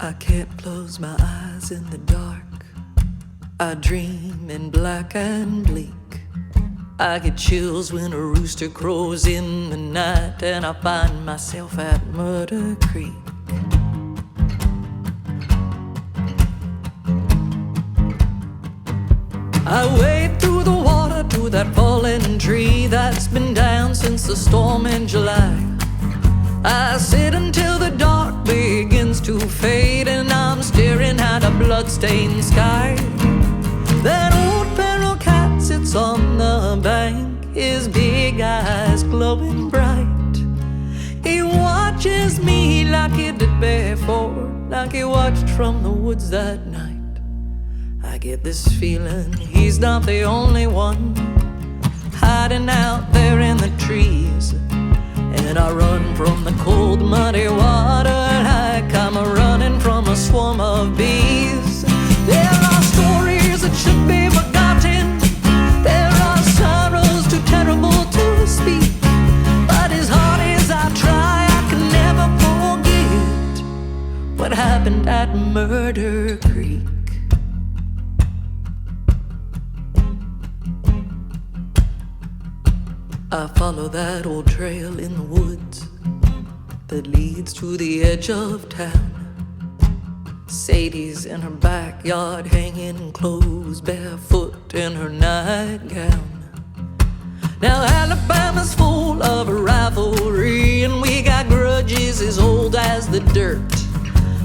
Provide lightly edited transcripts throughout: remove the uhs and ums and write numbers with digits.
I can't close my eyes in the dark. I dream in black and bleak. I get chills when a rooster crows in the night, and I find myself at Murder Creek. I wade through the water to that fallen tree that's been down since the storm in July. I sit until the dark begins to fade, and I'm staring at a bloodstained sky. That old feral cat sits on the bank, his big eyes glowing bright. He watches me like he did before, like he watched from the woods that night. I get this feeling he's not the only one hiding out there in the trees. And I run from the cold, muddy water like I'm running from a swarm of bees. There are stories that should be forgotten. There are sorrows too terrible to speak. But as hard as I try, I can never forget what happened at Murder Creek. I follow that old trail in the woods that leads to the edge of town. Sadie's in her backyard hanging clothes, barefoot in her nightgown. Now Alabama's full of rivalry, and we got grudges as old as the dirt.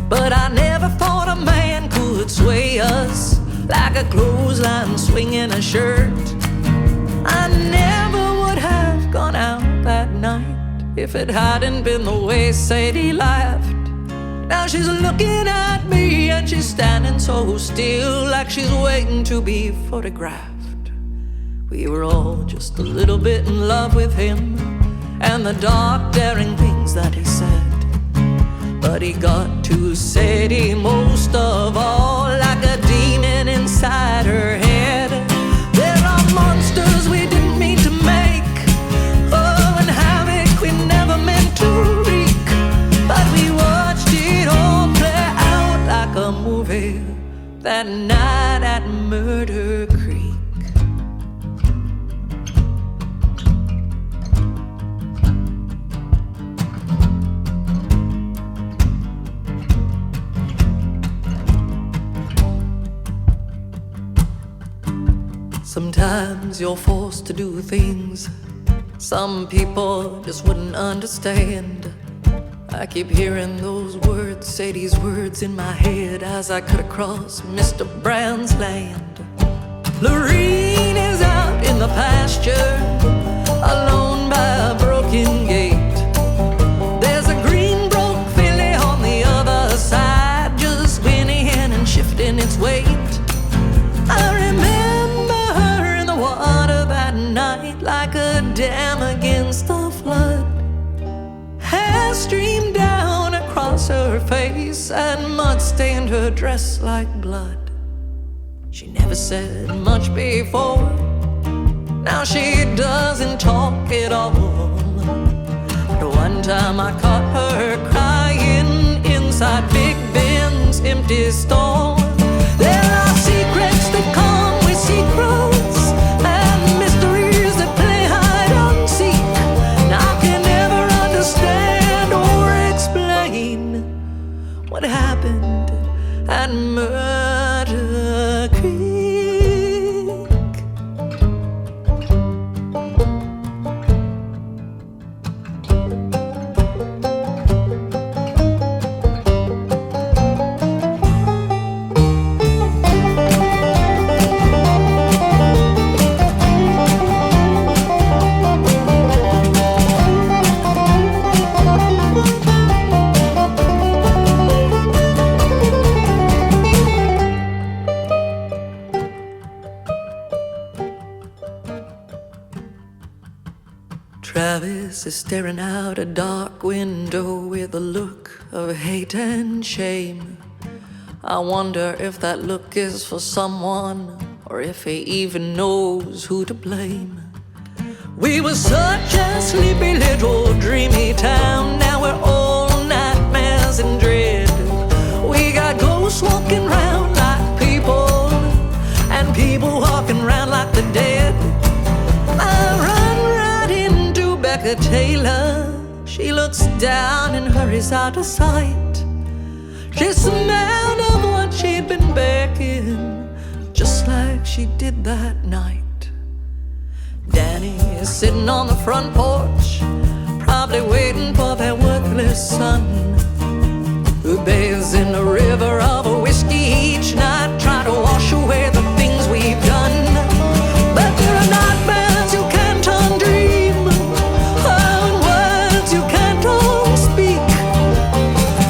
But I never thought a man could sway us like a clothesline swinging a shirt. I never would have gone out that night if it hadn't been the way Sadie laughed. Now she's looking at me and she's standing so still, like she's waiting to be photographed. We were all just a little bit in love with him and the dark, daring things that he said. But he got to Sadie most of all, like a demon inside her head. There are monsters we didn't mean to make, oh, and havoc we never meant to wreak. But we watched it all play out like a movie that night at Murder Creek. Sometimes you're forced to do things some people just wouldn't understand. I keep hearing those words, Sadie's words in my head as I cut across Mr. Brown's land. Lorene is out in the pasture, alone by a broken gate. There's a green broke filly on the other side, just whinnying and shifting its weight. I remember her in the water that night, like a dam against the flood. Hair streamed down across her face and mud stained her dress like blood. She never said much before, now she doesn't talk at all. But one time I caught her crying inside Big Ben's empty store. There are secrets that come with secrets, and mysteries that play hide and seek. Now I can never understand or explain what happened at Murder Creek. Travis is staring out a dark window with a look of hate and shame. I wonder if that look is for someone, or if he even knows who to blame. We were such a sleepy little dreamy town, now we're all nightmares and dread. We looking round like the dead. I run right into Becca Taylor. She looks down and hurries out of sight. She smelled of what she'd been baking, just like she did that night. Danny is sitting on the front porch, probably waiting for their worthless son, who bathes in a river of whiskey each night, trying to wash away the things we've done. But there are nightmares you can't undream, and words you can't unspeak,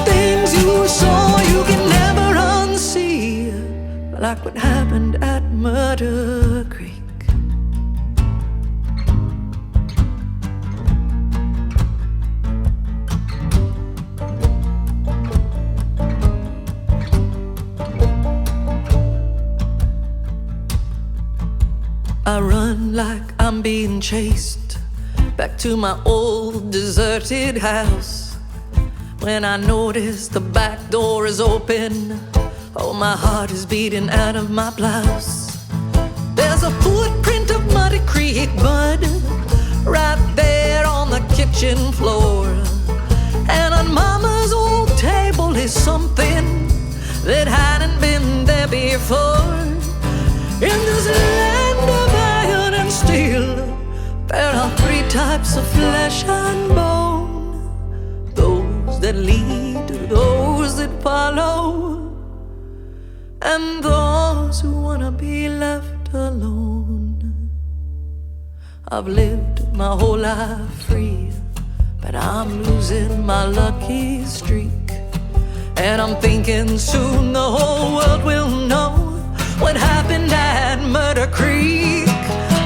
things you saw you can never unsee, like what happened at Murder Creek. I run like I'm being chased back to my old deserted house. When I notice the back door is open, oh, my heart is beating out of my blouse. There's a footprint of muddy creek mud right there on the kitchen floor, and on Mama's old table is something that hadn't been there before. In this land of iron and steel, there are three types of flesh and bone: those that lead, those that follow, and those who wanna be left alone. I've lived my whole life free, but I'm losing my lucky streak, and I'm thinking soon the whole world will know what happened at Murder Creek.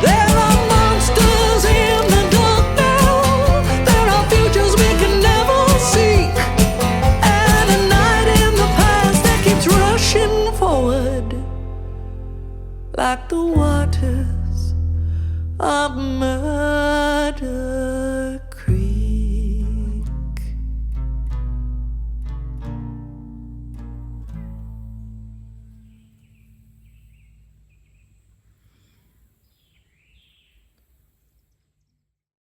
There are monsters in the dark now, there are futures we can never seek, and a night in the past that keeps rushing forward like the waters of Murder